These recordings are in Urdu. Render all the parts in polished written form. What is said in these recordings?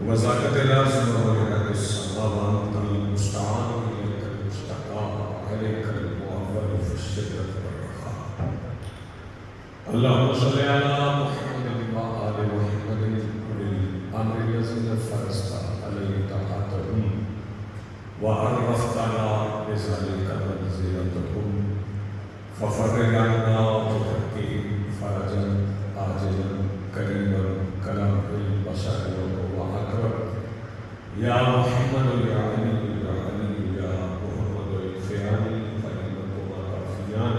وزارت لازم وولد السماوات المستعان إليك المستقى عليك المعول في الشدة والرخاء. اللهم صل على محمد وآل محمد أولي الأمر الذين فرضت عليهم طاعتهم وعرفتنا بذلك منزلتهم ففرج عنا بحقهم فرجا عاجلا كريما كلام البشر وأكرم يا محمد يا علي يا علي يا محمد الفعال فإنكما كافيان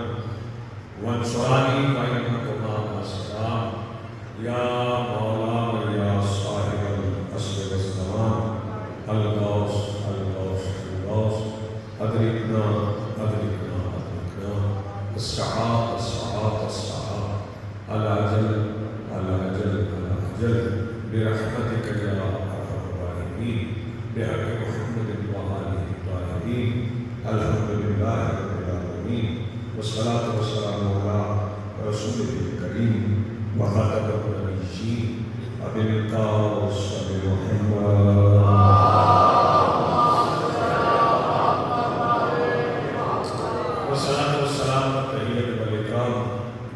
وانصراني فإنكما ناصران يا مولانا يا صاحب العصر والزمان الغوث الغوث الغوث أدركنا أدركنا أدركنا السعادة السعادة السعادة العجل العجل العجل برحمتك يا أرحم الراحمين بحق محمد وآله الطاهرين الحمد لله رب العالمين والصلاة والسلام على رسوله الكريم وخاتم النبيين أبي القاس أبي محمد والصلاة والسلام الطيب والإكرام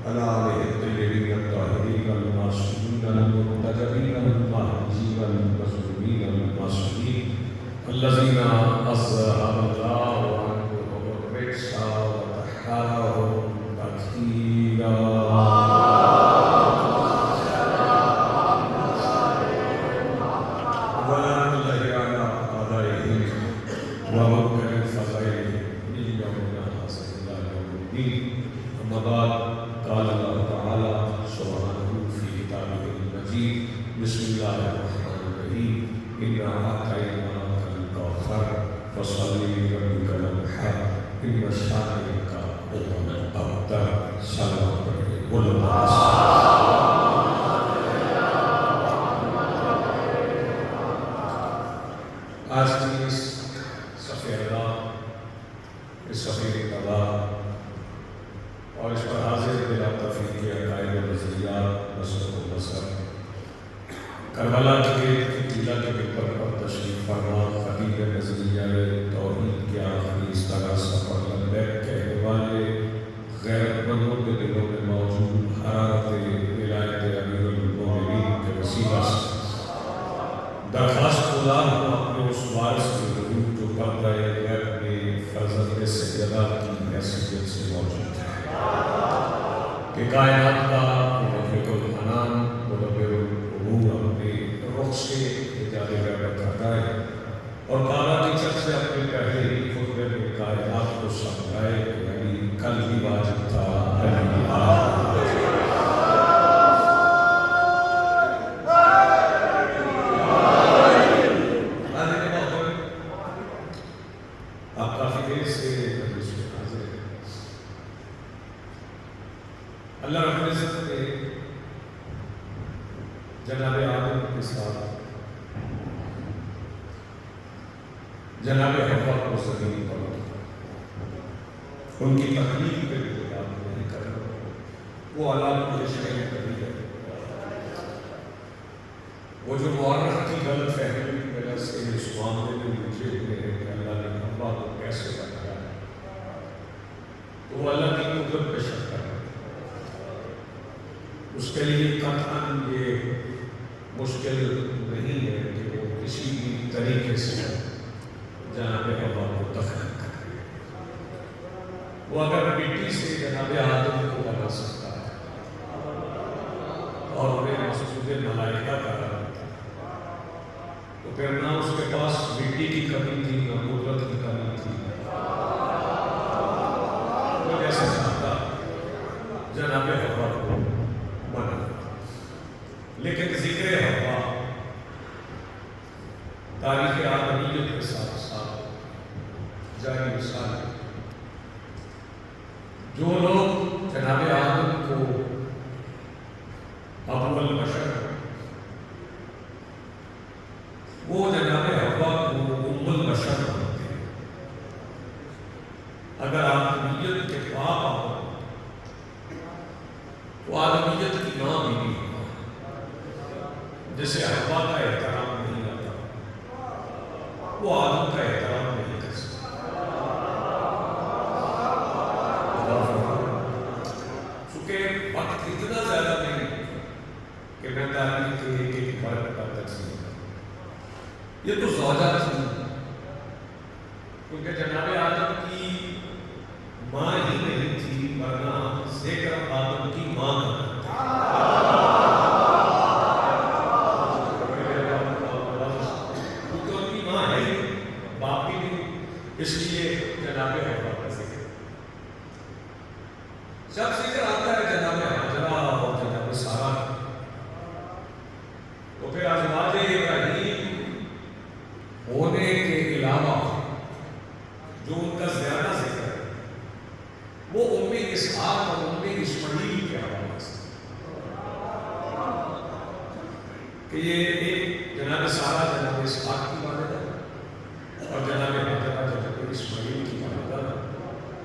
على آله الطيبين الطاهرين المعصومين المنتجبين المهديين المظلومين المعصومين الذين أظهر الله عنهم الرجس وطهرهم تطهيرا. ولعنة الله على أعدائهم ومنكر فضائلهم من يومنا هذا إلى يوم الدين. أما بعد قال الله تعالى سبحانه في كتابه المجيد بسم الله الرحمن الرحيم إنا أعطيناك الكوثر فصل لربك وانحر إن شانئك هو الأبتر. سلام عليكم. آج کی اس صفحہ اللہ اس صفحہ اللہ اور اس پر حاضر بلا تفریق عقائد و نظریات نصر و نصر کربلا کے قلعہ کے ممبر پر تشریف فرما خطیب نظریہ توحید کے آخری اس طرح سفر لبیک کہنے والے غیرت مندوں کے دلوں میں موجود حرارت ولایت امیر المومنین کے وسیلہ سے درخواست خدا ہوں اپنے اس وارث کی حضور جو پردہ غیب میں فرزند سیدہ کی حیثیت سے موجود ہے کہ کائنات کا مدبر الحنان مدبر الامور اپنے رخ سے ایجاد غیبت کرتا ہے اور کالا کی چک سے اپنے پہلے ہی خطبے میں کائنات کو سمجھائے یعنی کل بھی واجب تھا علی آپ کافی دیر سے مجلس میں حاضر ہیں. اللہ رب العزت نے جناب آدم کے ساتھ جناب حوا کو زمین پر ان کی تکلیف پہ بھی بات نہیں کر رہا. وہ علامت مجھے شہر کبھی ہے وہ جو معرف کی غلط فہمی کی وجہ سے اس معاملے میں مجھے ہوئے ہیں کہ اللہ نے حوا کو کیسے بنایا ہے تو وہ اللہ کی قدرت پہ شک کر رہا ہے. اس کے لیے قطعاً یہ مشکل نہیں ہے کہ وہ کسی بھی طریقے سے جناب حوا کو دفن کرے. وہ اگر مٹی سے جناب آدم کو بنا سکتا ہے اور انہیں مسجود ملائکہ کا رہا تو پھر نہ اس کے پاس مٹی کی کمی تھی نہ قدرت کی کمی تھی. وہ کیسے چاہتا جناب حوا کو بنا. لیکن ذکر حوا تاریخ آدمیت کے ساتھ ساتھ جاری مثال ہے. جو لوگ جناب آدم کو ابو البشر وہ جناب حوا کو ام البشر مانتے ہیں. اگر آدمیت کے پاپ آؤ تو آدمیت کی ماں بھی نہیں ہوگا. جسے حوا کا احترام نہیں آتا وہ آدم کا احترام نہیں کر سکتا. چونکہ وقت اتنا زیادہ نہیں کہ میں تعلیم کے ایک فرق کا تقسیم کروں. یہ تو زوجات تھی، کیونکہ جناب آدم کی ماں ہی نہیں تھی، ورنہ ذکر آدم کی ماں کا اس لیے جناب حوا کا ذکر. جب ذکر آتا ہے جناب حاجرہ اور جناب سارہ، تو پھر ازواج ابراہیم ہونے کے علاوہ جو ان کا زیادہ ذکر ہے وہ ام اسحاق اور ام اسماعیل کے حوالے سے، کہ یہ ایک جناب سارہ جناب اسحاق کی والدہ اور جناب حاجرہ جناب اسماعیل کی والدہ،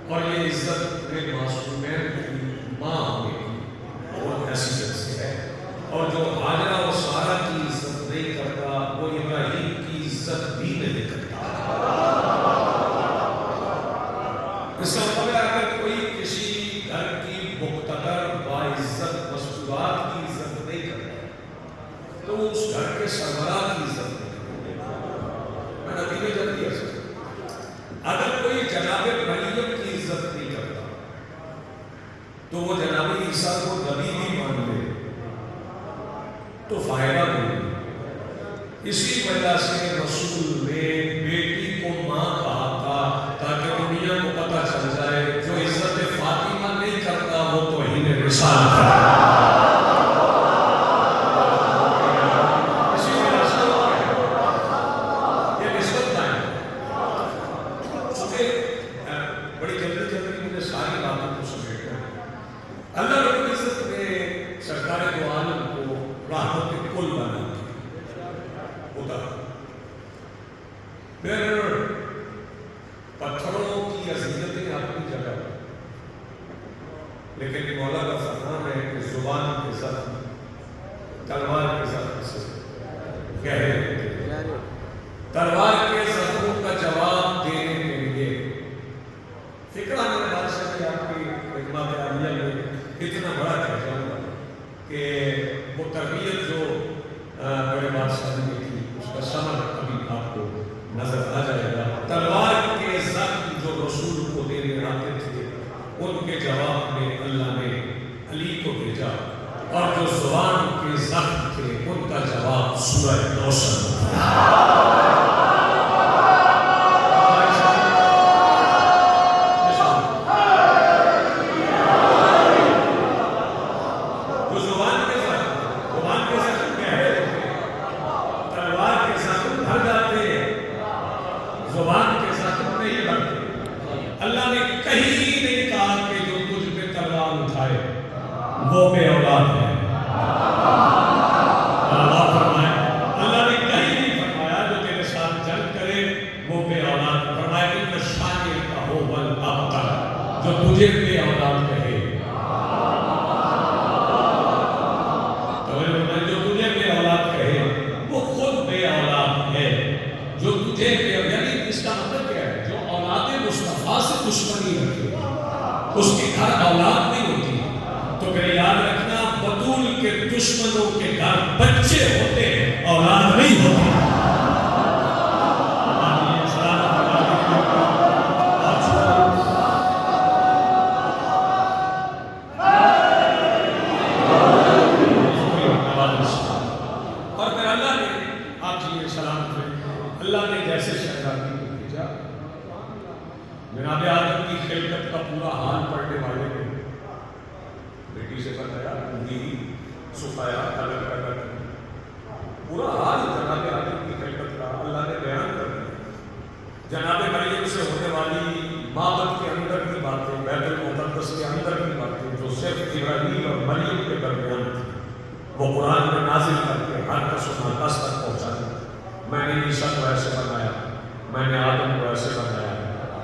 اور یہ عزت میں معصومین کی ماں ہونے کی بہت حیثیت سے ہے. اور جو حاجرہ و سارہ کی عزت نہیں کرتا وہ ابراہیم کی عزت بھی نہیں کرتا. اس کا مطلب ہے اگر کوئی کسی گھر کی مقتدر باعزت مستورات کی عزت نہیں کرتا تو وہ اس گھر کے سربراہ کی عزت نہیں کرتا. میں نتیجے جلدی ہے. اگر کوئی جناب مریم کی عزت نہیں کرتا تو وہ جناب عیسیٰ کو نبی بھی مان لے تو فائدہ نہیں. اسی وجہ سے رسول نے بیٹی کو ماں کہا تھا تاکہ دنیا کو پتہ چل جائے جو عزت فاطمہ نہیں کرتا وہ توہین رسالت کرتا. پتھروں کی عزیزتیں اپنی جگہ، لیکن مولا کا فرمان ہے کہ زبان کے زخم تلوار کے زخم سے گہرے ہوتے ہیں. تلوار کے زخموں کا جواب دینے کے لیے فکرہ میں بادشاہ کی آپ کی خدمت عالیہ میں اتنا بڑا کہہ جاؤں گا کہ وہ تربیت جو بڑے بادشاہ نے کی اس کا ثمر ابھی آپ کو نظر آ جائے گا. تلوار کے زخم جو رسول کو دینے آتے تھے ان کے جواب میں اللہ نے علی کو بھیجا، اور جو زبان کے زخم تھے ان کا جواب سورہ کوثر. وہ بے اولاد ہے. اللہ فرمائے، اللہ نے کہیں نہیں فرمایا جو تیرے ساتھ جنگ کرے وہ بے اولاد. فرمایا کہ نشانی کا ہو والابتر، جو تجھے بے اولاد کہے، تو جو تجھے بے اولاد کہے وہ خود بے اولاد ہے. جو تجھے بے اولاد، یعنی اس کا مطلب کیا ہے؟ جو اولاد مصطفیٰ سے دشمنی رکھے اس کے گھر اولاد نہیں ہوتی. تو پھر یاد رکھنا بطول کے دشمنوں کے گھر بچے ہوتے ہیں، اولاد نہیں ہوتی. اور پھر اللہ نے آپ جی سلام کریں، اللہ نے جیسے شہزادی کو بھیجا، جناب آدم کی خلقت کا پورا حال پڑھنے والے نے بیٹی سے بتایا، انگی سکھایا، الگ الگ پورا حال جناب آدم کی خلقت کا اللہ نے بیان کر دیا. جناب مریم سے ہونے والی معبد کے اندر کی باتیں، بیت المقدس کے اندر کی باتیں جو صرف ابراہیم اور مریم کے درمیان تھی، وہ قرآن میں نازل کر کے ہر کس و ناقص تک پہنچا دیا. میں نے عیسیٰ کو ایسے بنایا، میں نے آدم کو ایسے بنایا،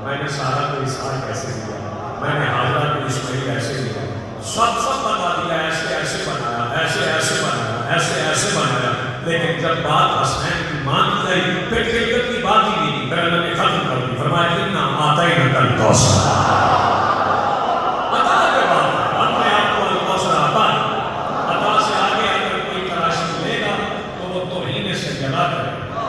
میں نے سارہ کو اسحاق ایسے دیا، میں نے حاجرہ کو اسماعیل ایسے دیا. سب بتا دیا، ایسے ایسے بنایا، ایسے ایسے بنایا، ایسے ایسے بنایا. لیکن جب بات حسنین کی ماں کی گئی پھر خلقت کی بات ہی نہیں فرمایا اِنَّا أَعْطَيْنَاكَ الْكَوْثَرَ، عطا کے بعد ہم نے آپ کو الکوثر عطا ہے۔ عطا سے آگے اگر کوئی تراشی لے گا تو وہ توہین سے جلا کرے گا۔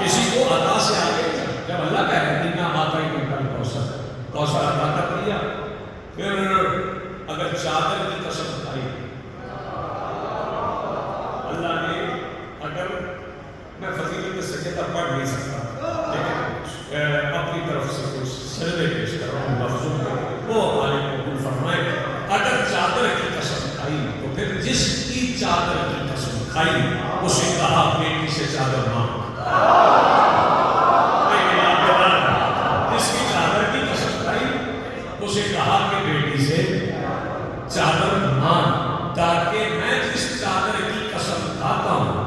کسی کو عطا سے آگے جب اللہ کہہ رہے ہیں اِنَّا أَعْطَيْنَاكَ الْكَوْثَرَ، کوثر عطا کر دیا، پھر اگر چادر کی قسم کھائی، اللہ نے اگر میں فضیلت سجدہ پڑھ نہیں سکتا لیکن اپنی طرف سے کچھ سجدے پیش کر رہا ہوں لفظوں کے، وہ ہمارے قبول فرمائے۔ اگر چادر کی قسم کھائی تو پھر جس کی چادر کی قسم کھائی اسے کہا بیٹی سے چادر مانگ۔ جس کی چادر کی قسم کھائی اسے کہا کہ بیٹی سے چادر مانگ، تاکہ میں جس چادر کی قسم کھاتا ہوں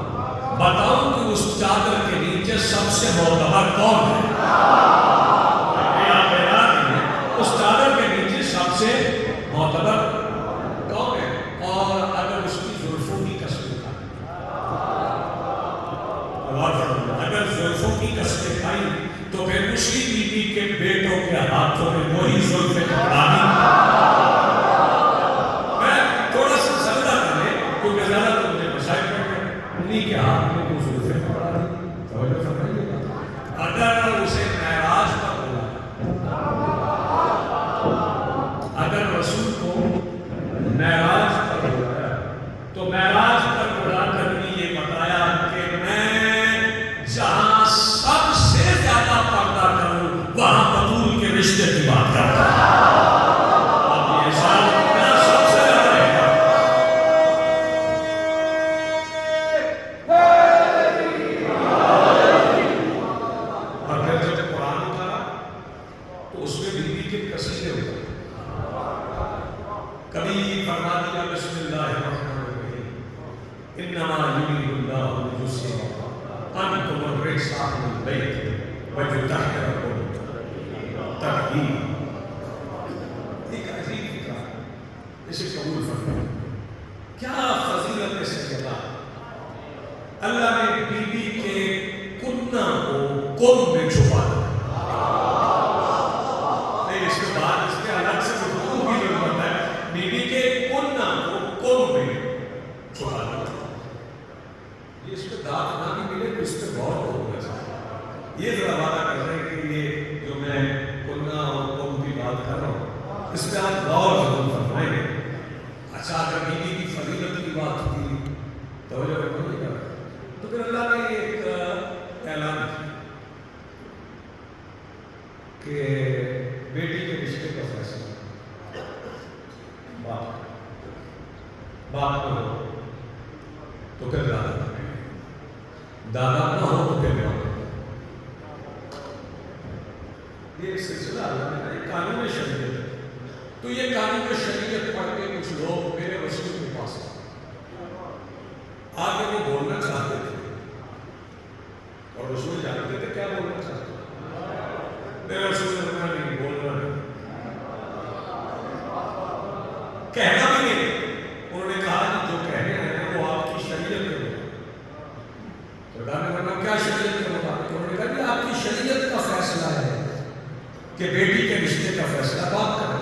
بتاؤں کہ اس چادر کے نیچے سب سے معتبر کون ہے۔ اس چادر کے نیچے سب سے معتبر کون ہے، اور اگر اس کی زلفوں کی قسم کھائی، اگر زلفوں کی قسم کھائی تو پھر اسی بیوی کے بیٹوں کے ہاتھوں میں وہی زلفیں پکڑانی۔ میں تھوڑا سا سجدہ کرنے کیونکہ زیادہ تو مجھے مسائل پڑ گئے، انہیں کے ہاتھ میں وہ زلفیں پکڑا دی۔ توجہ فرمائیے گا، اگر اسے معراج پر بولا، اگر رسول کو معراج پر بلایا تو معراج پر بلا کر بھی یہ بتایا کہ میں جہاں سب سے زیادہ پردہ کروں وہاں بطول کے رشتے کی بات کرتا ہوں۔ اب یہ سال میرا سب سے زیادہ ہے۔ اور پھر جب قرآن اتارا تو اس میں بیوی کے قصیدے ہوتے، کبھی فرما دیا بسم اللہ الرحمن الرحیم انما یرید اللہ لیذہب عنکم الرجس اہل البیت ویطہرکم تطہیرا۔ ایک عجیب فکرہ، اسے قبول فرمائیں۔ کیا فضیلت سیدہ، اللہ نے بیوی کے کنہ کو کم میں چھپا دیا۔ اس کے بعد اس کے الگ سے گفتگو کی ضرورت ہے۔ بیوی کے کنہ کو کم میں چھپا دیا۔ یہ اس پہ داد نہ بھی ملے تو اس پہ غور ہوگا چاہیے۔ یہ ذرا وعدہ کر رہے ہیں کہ یہ جو میں کنہ اور کم کی بات کر رہا ہوں اس پہ آپ غور ضرور فرمائیں۔ اچھا اگر بیوی کی فضیلت کی بات کی توجہ فرمائیے گا تو پھر اللہ نے ایک اعلان کیا کہ بیٹی کے رشتے کا فیصلہ باپ نہ ہو تو پھر دادا، دادا نہ ہو تو پھر باپ۔ یہ ایک سلسلہ اللہ نے ایک قانون شریعت ہے۔ تو یہ قانون شریعت پڑھ کے کچھ لوگ میرے رسول کے پاس آگے وہ بولنا چاہتے تھے اور رسول جانتے تھے کیا بولنا چاہتے تھے۔ میرے رسول نے فرمایا نہیں، بولنا نہیں، کہنا بھی نہیں۔ انہوں نے کہا کہ جو کہنے ہیں وہ آپ کی شریعت کے مطابق۔ سرکار نے فرمایا کیا شریعت کے مطابق؟ انہوں نے کہا کہ آپ کی شریعت کا فیصلہ ہے کہ بیٹی کے رشتے کا فیصلہ باپ کرے۔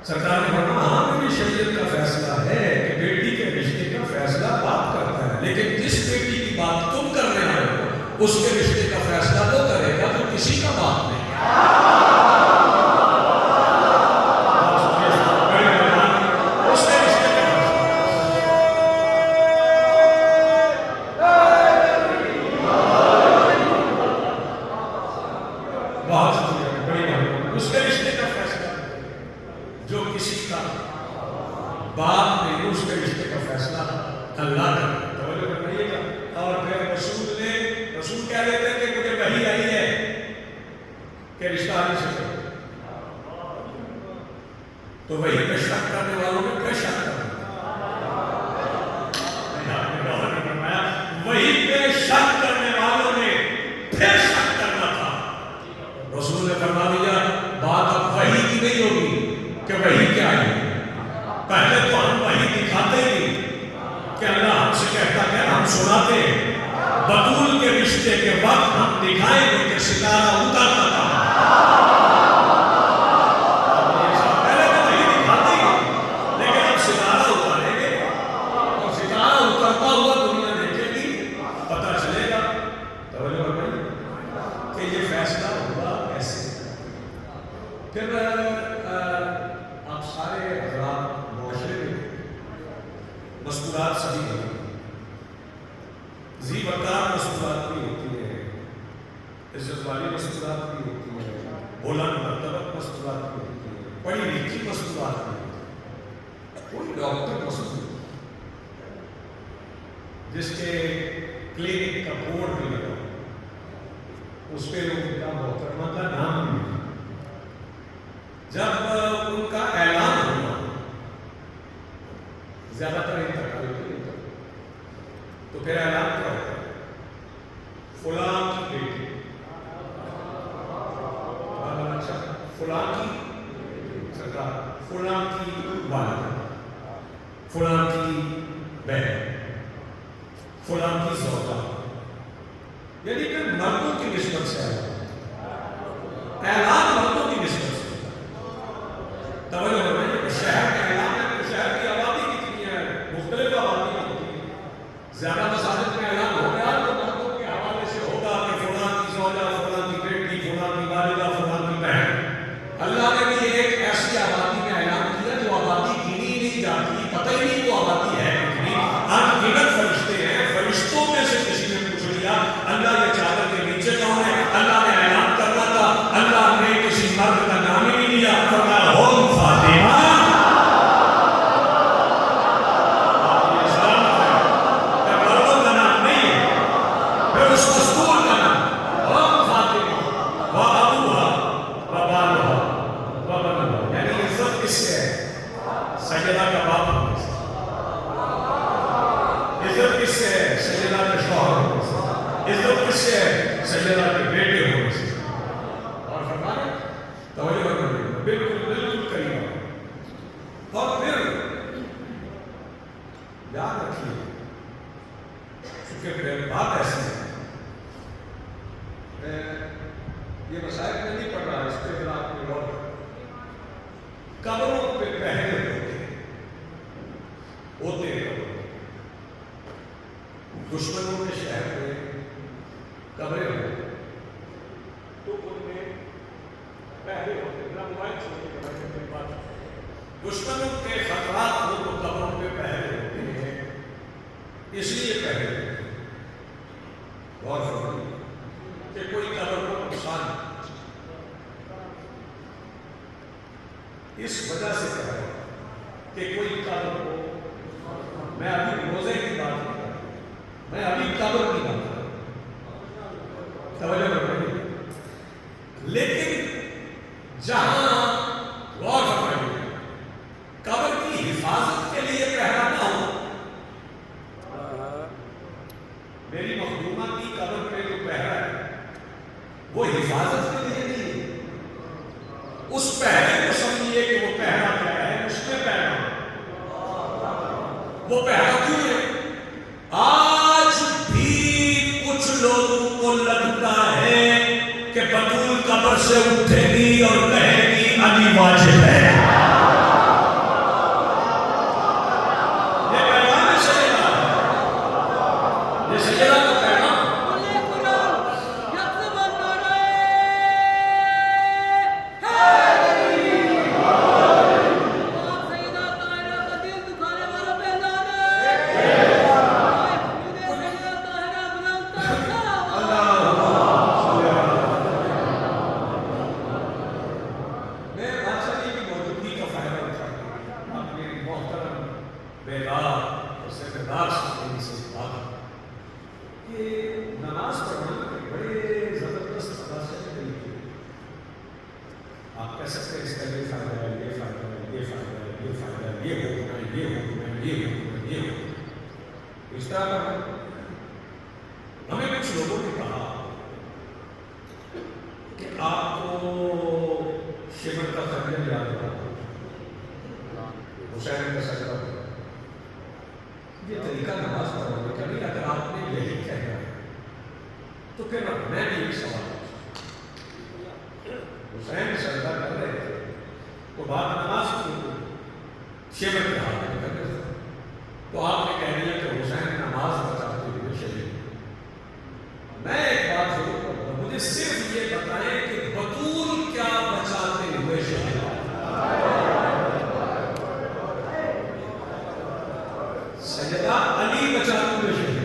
سرکار نے فرمایا ہاں میری شریعت کا فیصلہ ہے کہ بیٹی کے رشتے کا فیصلہ باپ کرتا ہے، لیکن جس بیٹی کی بات تم کرنے آئے ہو اس کے رشتے کا فیصلہ وہ کرے گا جو کسی کا باپ نہیں۔ اس کے رشتے کا فیصلہ جو کسی کا باپ نہیں، اس کے رشتے کا فیصلہ اللہ کا۔ توجہ فرمائیے گا۔ اور پھر رسول کہہ دیتے ہیں کہ مجھے وحی آئی ہے کہ رشتہ نہیں سکتا، تو وحی پہ شک کرنے والوں نے پھر شک کرنا، وحی پہ شک کرنے والوں نے پھر شک کرنا تھا۔ رسول نے فرما دیا بات اب وحی کی نہیں ہوگی کہ وحی کیا ہے، پہلے تو ہم وحی دکھاتے ہی کہ اللہ ہم سے کہتا ہے ہم سناتے ہیں، بطول کے رشتے کے وقت ہم دکھائیں گے کہ ستارہ اتر عزت والی مستورات بھی ہوتی ہیں، بلند مرتبہ مستورات بھی ہوتی ہیں، پڑھی لکھی مستورات بھی ہوتی ہیں۔ کوئی ڈاکٹر مستور جس کے کلینک کا بورڈ بھی لگا اس پہ ان کا محترمہ کا نام بھی لگا، جب ان کا اعلان ہوا زیادہ تر انتقال نہیں ہوتا تو پھر اعلان کیا ہوتا ہے؟ فلاں کی بیٹی، فلاں کی سرکار، فلاں کی والدہ، فلاں کی بہن، فلاں کی زوجہ، یعنی کہ مردوں کی نسبت سے اعلان مردوں کی نسبت سے توجہ فرمائیے۔ شہر کا اعلان ہے تو شہر کی آبادی کتنی ہے؟ مختلف آبادی ہوتی ہے، زیادہ مساجد میں اعلان ہو گیا تو مردوں کے حوالے سے ہوگا کہ فلاں کی زوجہ، فلاں کی بیٹی، فلاں کی والدہ، فلاں کی بہن۔ اللہ نے بھی ایک ایسی آبادی میں اعلان کیا جو آبادی گنی نہیں جاتی، پتہ ہی نہیں وہ آبادی ہے کتنی، انگنت فرشتے ہیں، فرشتوں میں سے کسی نے پوچھ لیا اللہ یہ چادر کے نیچے کون ہے؟ اللہ نے اعلان کرنا تھا، اللہ نے کسی مرد کا نام ہی نہیں لیا، فرمایا ہم فاطمہ۔ مردوں کا نام نہیں ہے، پھر اس مستور کا نام ہم فاطمہ و ابوہا و بالہا و بنوہا، یعنی عزت کس سے ہے؟ سیدہ کا باپ ہونے سے۔ عزت کس سے ہے؟ سیدہ کے شوہر ہونے سے۔ عزت کس سے ہے؟ سیدہ کے بیٹے ہونے سے۔ اور فرمایا توجہ کرنا، بالکل بالکل قریب۔ اور پھر یاد رکھیے چونکہ بات ایسی ہے، میں یہ مسائل میں نہیں پڑھ رہا، اس پہ پھر آپ کو غور قبروں پہ پہرے ہوتے ہیں، دشمنوں کے شہر میں قبریں ہوتے تو ان میں پہرے ہوتے ہیں، موبائل چھوٹے کے بارے میں دشمنوں کے خطرات ہو تو قبروں پہ پہرے ہوتے ہیں، اس لیے پہرے ہوتے ہیں۔ غور فرمائیے کہ کوئی قبر کو نقصان اس وجہ سے کہہ رہا ہوں کہ کوئی قبر کو، میں ابھی روزے کی بات نہیں کر رہا، میں ابھی قبر کی بات کر رہا ہوں، توجہ فرمائیے۔ لیکن جہاں غور فرمائیے قبر کی حفاظت کے لیے پہرا نہ ہو، میری مخدومہ کی قبر پہ جو پہرا ہے وہ حفاظت کے لیے نہیں ہے، اس پہرے کو سمجھیے کہ وہ پہرا کیا ہے، اس میں پہرا وہ پہرا کیوں ہے؟ آج بھی کچھ لوگوں کو لگتا ہے کہ بطول قبر سے اٹھے گی اور کہے گی علی واجب ہے، یہ پیغام ہے سیدہ، یہ سیدہ کا پیغام۔ ہمیں کچھ لوگوں نے کہا کہ آپ کو شمر کا خنجر یاد ہوگا، حسین کا سجدہ، یہ طریقہ نماز پڑھنے کا نہیں، اگر آپ نے یہی کہنا تو پھر میں بھی ایک سوال حسین سجدہ کر رہے تھے تو بعد نماز کی شمر کے ہاتھ میں کر رہے تھے تو آپ نے کہہ دیا کہ حسین نماز بچاتے ہوئے شہید۔ میں ایک بات ضرور کروں گا، مجھے صرف یہ بتائیں کہ بطول کیا بچاتے ہوئے شہید؟ سیدہ علی بچاتے ہوئے شہید،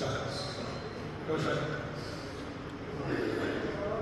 40।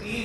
3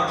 8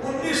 19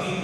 3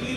3